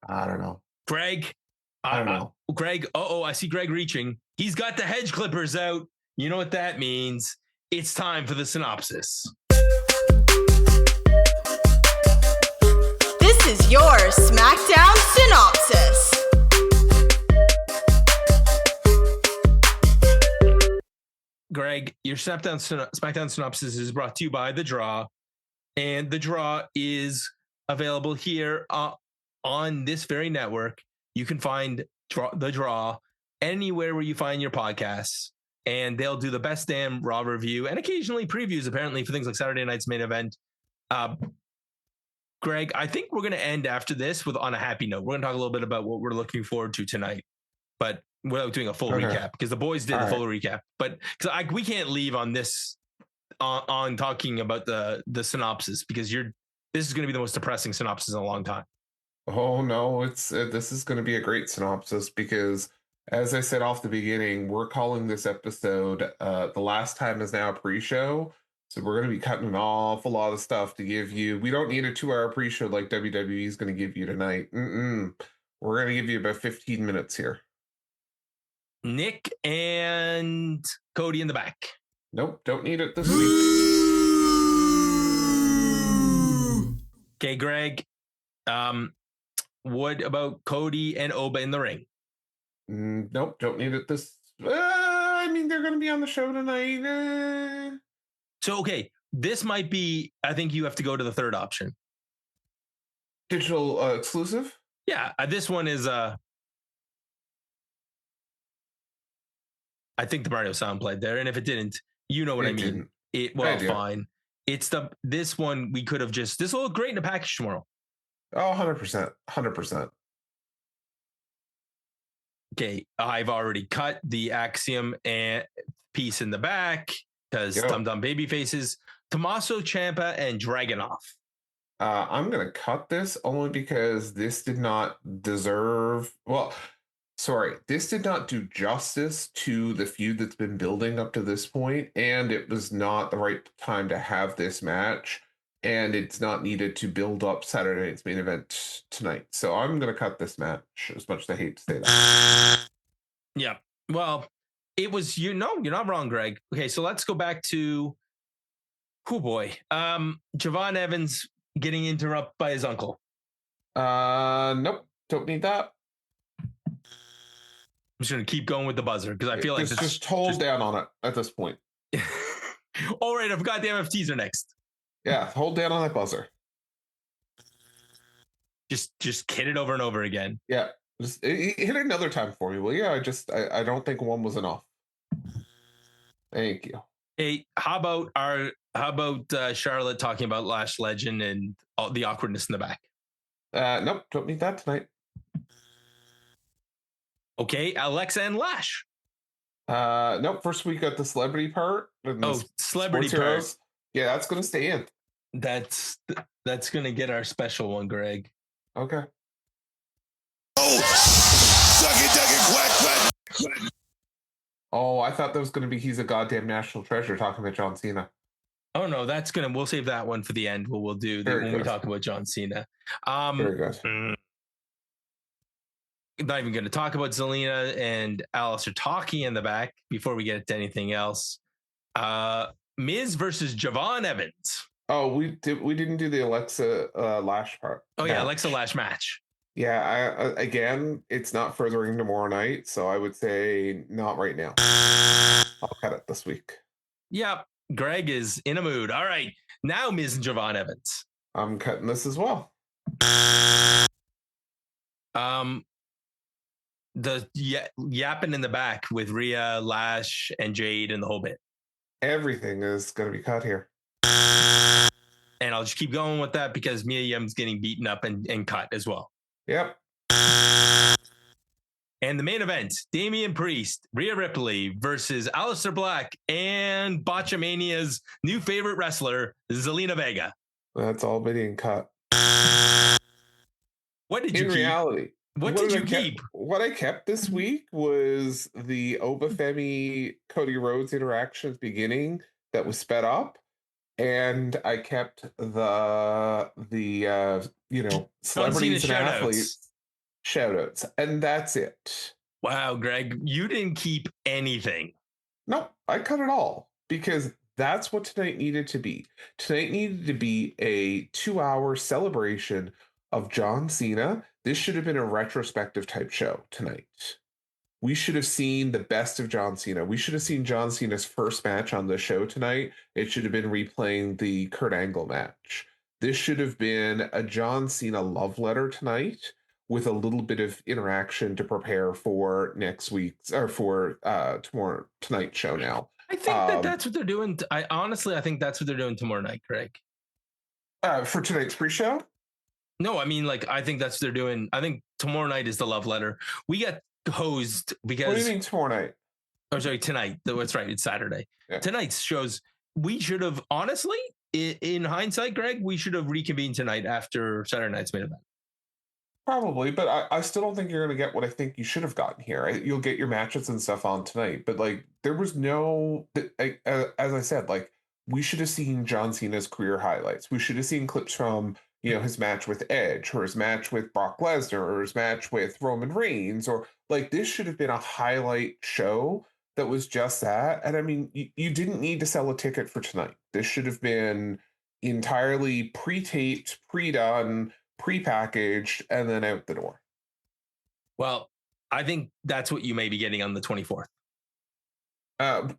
I don't know. Greg. I don't know. Greg. I see Greg reaching. He's got the hedge clippers out. You know what that means. It's time for the synopsis. This is your SmackDown synopsis. Greg, your SmackDown synopsis is brought to you by The Draw. And The Draw is available here on this very network. You can find The Draw anywhere where you find your podcasts, and they'll do the best damn Raw review and occasionally previews, apparently, for things like Saturday night's main event. Greg, I think we're going to end after this on a happy note. We're going to talk a little bit about what we're looking forward to tonight, but without doing a full recap, because the boys did the full recap. But because we can't leave on this on talking about the synopsis, because this is going to be the most depressing synopsis in a long time. Oh no, this is going to be a great synopsis because, as I said off the beginning, we're calling this episode The Last Time Is Now Pre-Show. So we're going to be cutting an awful lot of stuff to give you. We don't need a 2-hour pre-show like WWE is going to give you tonight. We're going to give you about 15 minutes here. Nick and Cody in the back. Nope, don't need it this week. Okay, Greg. What about Cody and Oba in the ring? Nope, don't need it this. I mean, they're going to be on the show tonight. So, okay, this might be, I think you have to go to the third option. Digital exclusive? Yeah, this one is, I think the Mario sound played there. And if it didn't, you know what I mean. Fine. It's this one we could have this will look great in a package tomorrow. Oh, 100%. 100%. Okay, I've already cut the Axiom and piece in the back because Dum Dum Baby Faces, Tommaso Ciampa and Dragunov. I'm going to cut this only because this did not deserve. Well, sorry, this did not do justice to the feud that's been building up to this point, and it was not the right time to have this match, and it's not needed to build up Saturday night's main event tonight. So I'm going to cut this match, as much as I hate to say that. Yeah, well, it was, you're not wrong, Greg. Okay, so let's go back to, Javon Evans getting interrupted by his uncle. Nope, don't need that. I'm just going to keep going with the buzzer because I feel like just hold down on it at this point. All right, I've got the MF teaser next. Yeah, hold down on that buzzer. Just hit it over and over again. Yeah, just hit it another time for me, will you? I don't think one was enough. Thank you. Hey, how about Charlotte talking about Lash Legend and all the awkwardness in the back? Nope, don't need that tonight. Okay, Alexa and Lash. Nope. First we got the celebrity part. Celebrity part. Heroes. Yeah, that's gonna stay in. That's gonna get our special one, Greg. Okay. Oh, suck it, quack. Oh, I thought that was gonna be he's a goddamn national treasure talking about John Cena. Oh no, we'll save that one for the end. We'll do when we talk about John Cena. Very good. Not even going to talk about Zelina and Alistair talking in the back before we get to anything else. Miz versus Javon Evans. Oh, we didn't do the Alexa Lash part. Oh yeah, Alexa Lash match. Yeah, again, it's not furthering tomorrow night, so I would say not right now. I'll cut it this week. Yep, Greg is in a mood. All right, now Miz and Javon Evans. I'm cutting this as well. The yapping in the back with Rhea, Lash, and Jade and the whole bit. Everything is going to be cut here. And I'll just keep going with that because Mia Yim's getting beaten up and cut as well. Yep. And the main event, Damian Priest, Rhea Ripley versus Aleister Black and Botchamania's new favorite wrestler, Zelina Vega. That's all being cut. What did you keep? In reality. What did you keep? What I kept this week was the Obafemi Cody Rhodes interactions beginning that was sped up, and I kept the celebrities and athletes shoutouts, and that's it. Wow, Greg, you didn't keep anything. No, I cut it all because that's what tonight needed to be. Tonight needed to be a 2-hour celebration of John Cena. This should have been a retrospective type show tonight. We should have seen the best of John Cena. We should have seen John Cena's first match on the show tonight. It should have been replaying the Kurt Angle match. This should have been a John Cena love letter tonight with a little bit of interaction to prepare for next week's or for tonight's show now. I think that's what they're doing. I think that's what they're doing tomorrow night, Greg. For tonight's pre-show? No, I mean, I think that's what they're doing. I think tomorrow night is the love letter. We got hosed because... What do you mean tomorrow night? Oh, sorry, tonight. That's right. It's Saturday. Yeah. Tonight's shows, we should have, honestly, in hindsight, Greg, we should have reconvened tonight after Saturday night's main event. Probably, but I still don't think you're going to get what I think you should have gotten here. You'll get your matches and stuff on tonight, but there was no... as I said, we should have seen John Cena's career highlights. We should have seen clips from... his match with Edge, or his match with Brock Lesnar, or his match with Roman Reigns, or this should have been a highlight show that was just that. And I mean, you didn't need to sell a ticket for tonight. This should have been entirely pre-taped, pre-done, pre-packaged, and then out the door. Well, I think that's what you may be getting on the 24th. But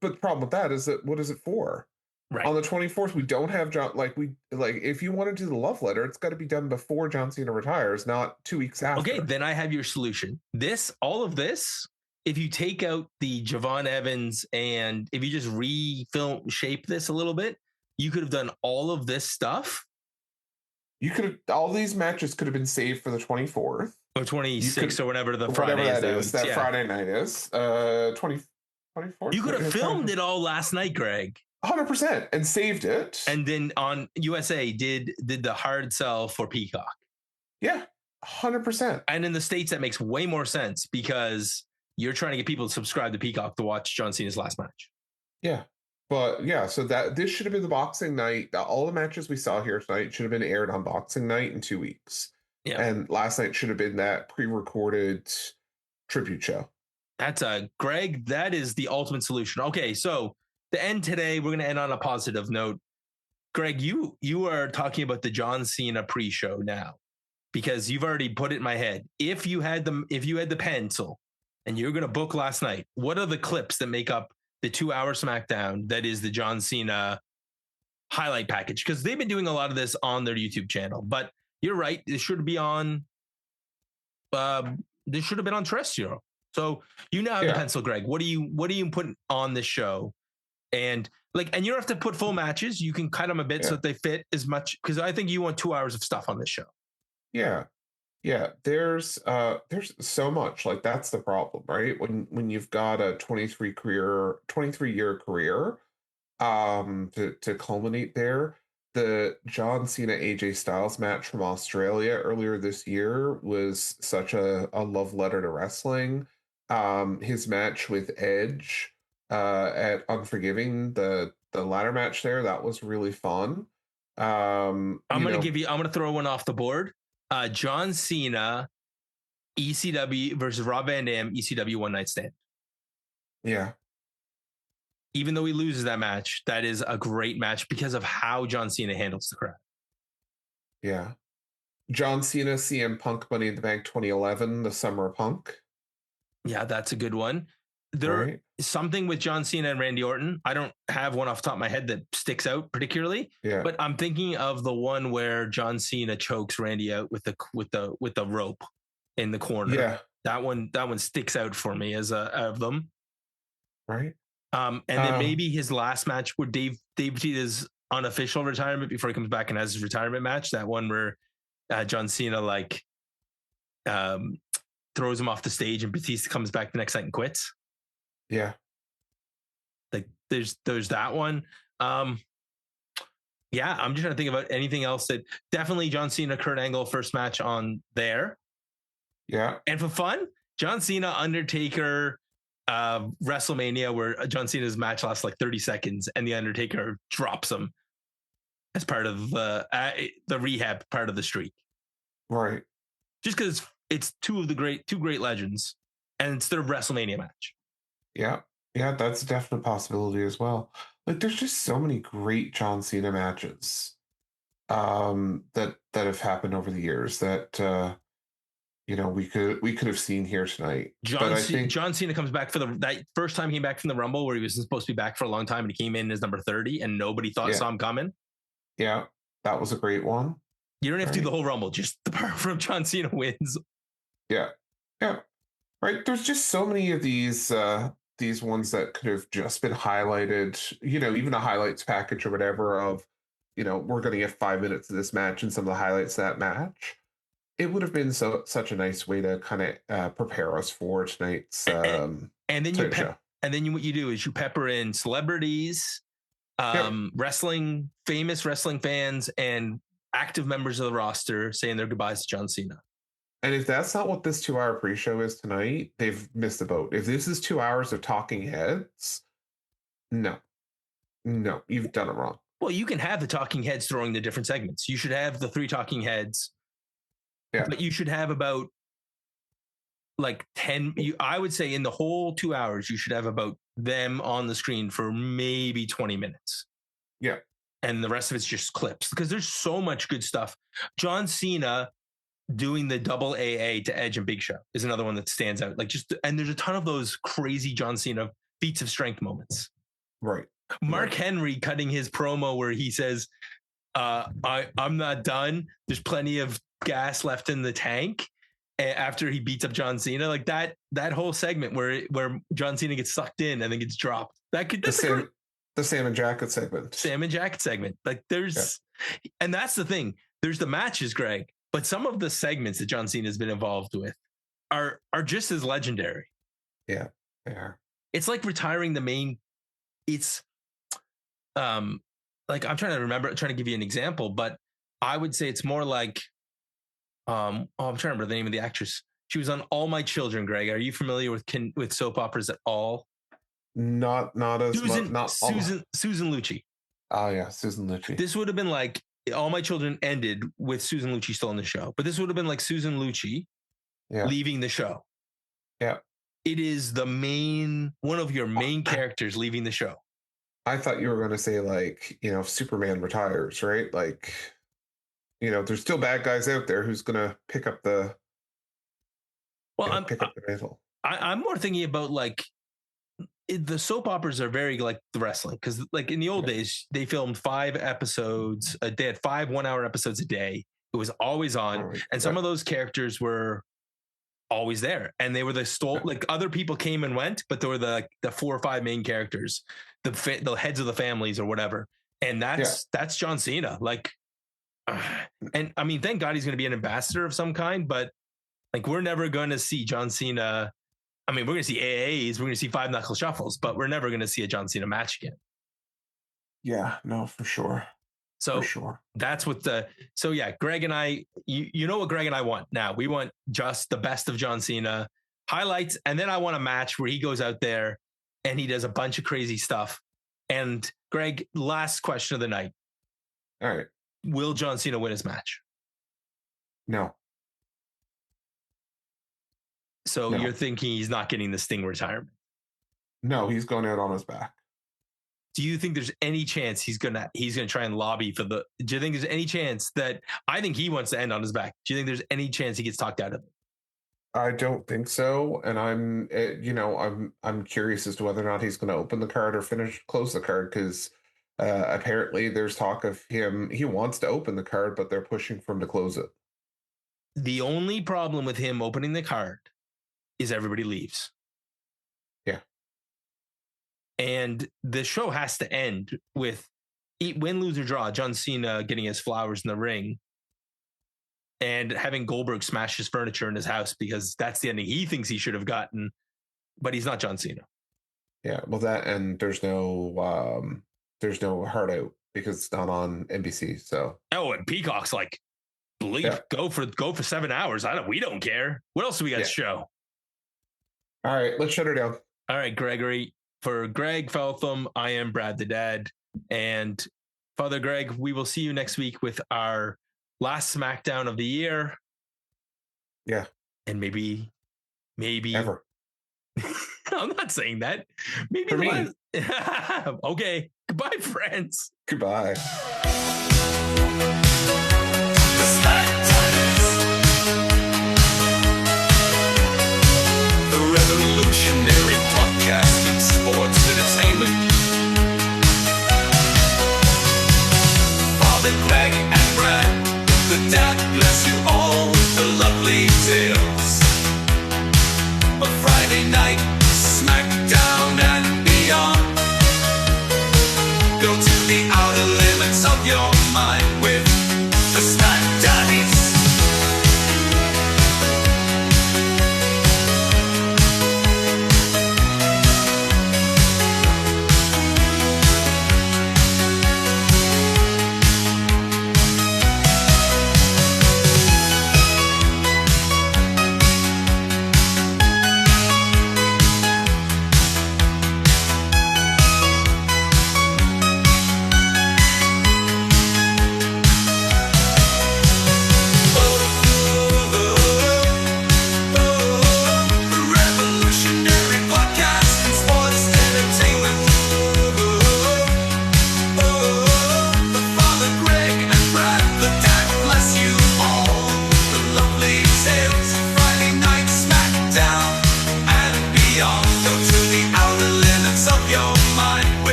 the problem with that is that what is it for? Right. On the 24th, we don't have John. If you want to do the love letter, it's got to be done before John Cena retires, not 2 weeks after. Okay, then I have your solution. All of this, if you take out the Javon Evans and if you just shape this a little bit, you could have done all of this stuff. You could have, all these matches could have been saved for the 24th. Or 26th or whatever the Friday is. That Friday night is. 24th. You could have filmed it all last night, Greg. 100% and saved it. And then on USA did the hard sell for Peacock. Yeah, 100%. And in the States, that makes way more sense because you're trying to get people to subscribe to Peacock to watch John Cena's last match. Yeah. But yeah, so this should have been the Boxing Night. All the matches we saw here tonight should have been aired on Boxing Night in 2 weeks. Yeah. And last night should have been that pre-recorded tribute show. Greg, that is the ultimate solution. Okay, so to end today, we're going to end on a positive note. Greg, you are talking about the John Cena pre-show now because you've already put it in my head. If you had the pencil and you're going to book last night, what are the clips that make up the 2-hour SmackDown that is the John Cena highlight package? Because they've been doing a lot of this on their YouTube channel, but you're right. This should be on. This should have been on terrestrial. So you now have the pencil, Greg. What do you put on this show? And you don't have to put full matches. You can cut them a bit so that they fit as much. Because I think you want 2 hours of stuff on this show. Yeah. Yeah. There's so much. Like that's the problem, right? When you've got a 23-year career, to culminate there. The John Cena AJ Styles match from Australia earlier this year was such a love letter to wrestling. His match with Edge at Unforgiving, the ladder match there, that was really fun. I'm gonna throw one off the board. John Cena ECW versus Rob Van Dam ECW One Night Stand. Yeah. Even though he loses that match, that is a great match because of how John Cena handles the crowd. Yeah. John Cena, CM Punk, Money in the Bank 2011, the Summer of Punk. Yeah, that's a good one. There is something with John Cena and Randy Orton. I don't have one off the top of my head that sticks out particularly, but I'm thinking of the one where John Cena chokes Randy out with the rope in the corner. Yeah. That one sticks out for me as of them. Right. And then maybe his last match where Dave Bautista's unofficial retirement before he comes back and has his retirement match. That one where John Cena throws him off the stage and Batista comes back the next night and quits. Yeah. There's that one. I'm just trying to think about anything else that definitely John Cena, Kurt Angle first match on there. Yeah. And for fun, John Cena, Undertaker, WrestleMania where John Cena's match lasts like 30 seconds and the Undertaker drops him as part of the rehab part of the streak. Right. Just because it's two great legends and it's their WrestleMania match. Yeah. Yeah, that's a definite possibility as well. Like there's just so many great John Cena matches that have happened over the years that we could have seen here tonight. John Cena comes back for that first time he came back from the Rumble where he was supposed to be back for a long time and he came in as number 30 and nobody saw him coming. Yeah, that was a great one. You don't have to do the whole Rumble, just the part from John Cena wins. Yeah. Yeah. Right. There's just so many of these ones that could have just been highlighted, even a highlights package or whatever of, we're going to get 5 minutes of this match and some of the highlights of that match. It would have been such a nice way to kind of prepare us for tonight's and then show. And then what you do is you pepper in celebrities, famous wrestling fans, and active members of the roster saying their goodbyes to John Cena. And if that's not what this 2-hour pre-show is tonight, they've missed the boat. If this is 2 hours of talking heads, no, you've done it wrong. Well, you can have the talking heads throwing the different segments. You should have the 3 talking heads. Yeah. But you should have about 10. I would say in the whole 2 hours, you should have about them on the screen for maybe 20 minutes. Yeah. and the rest of it's just clips because there's so much good stuff. John Cena doing the double AA to Edge and Big Show is another one that stands out. Like and there's a ton of those crazy John Cena feats of strength moments. Right. Mark Henry cutting his promo where he says, I'm not done. There's plenty of gas left in the tank after he beats up John Cena. Like that whole segment where John Cena gets sucked in and then gets dropped. The salmon jacket segment. Salmon jacket segment. Like and that's the thing. There's the matches, Greg, but some of the segments that John Cena has been involved with are just as legendary. Yeah, they are. It's like retiring the main. It's like I'm trying to give you an example, but I would say it's more like I'm trying to remember the name of the actress. She was on All My Children. Greg, are you familiar with soap operas at all? Not as Susan, much. Susan Lucci. Oh yeah, Susan Lucci. This would have been like All My Children ended with Susan Lucci still in the show, but this would have been like Susan Lucci leaving the show. Yeah, it is one of your main characters leaving the show. I thought you were going to say like, if Superman retires, right? Like, there's still bad guys out there who's going to pick up the mantle. I'm more thinking about like the soap operas are very like the wrestling because like in the old days they filmed 5 episodes a day, 5 1-hour episodes a day. It was always on, and some of those characters were always there, and they were like other people came and went, but there were the 4 or 5 main characters, the heads of the families or whatever, and that's John Cena. Like, and I mean, thank God he's going to be an ambassador of some kind, but like we're never going to see John Cena. I mean, we're going to see AAs, we're going to see 5 knuckle shuffles, but we're never going to see a John Cena match again. Yeah, no, for sure. So that's what Greg and I, you know what Greg and I want now. We want just the best of John Cena highlights. And then I want a match where he goes out there and he does a bunch of crazy stuff. And Greg, last question of the night. All right. Will John Cena win his match? No. So you're thinking he's not getting the Sting retirement? No, he's going out on his back. Do you think there's any chance he's gonna try and lobby for do you think there's any chance that I think he wants to end on his back? Do you think there's any chance he gets talked out of it? I don't think so. And I'm curious as to whether or not he's going to open the card or close the card. Cause apparently there's talk of he wants to open the card, but they're pushing for him to close it. The only problem with him opening the card is everybody leaves. Yeah. And the show has to end with win, lose, or draw. John Cena getting his flowers in the ring and having Goldberg smash his furniture in his house because that's the ending he thinks he should have gotten, but he's not John Cena. Yeah, well, that and there's no Hard Out because it's not on NBC. So and Peacock's like, go for 7 hours. We don't care. What else do we got to show? All right, let's shut her down. All right, Gregory. For Greg Feltham, I am Brad the Dad. And Father Greg, we will see you next week with our last SmackDown of the year. Yeah. And maybe ever. I'm not saying that. Maybe for me. Okay. Goodbye, friends. Goodbye.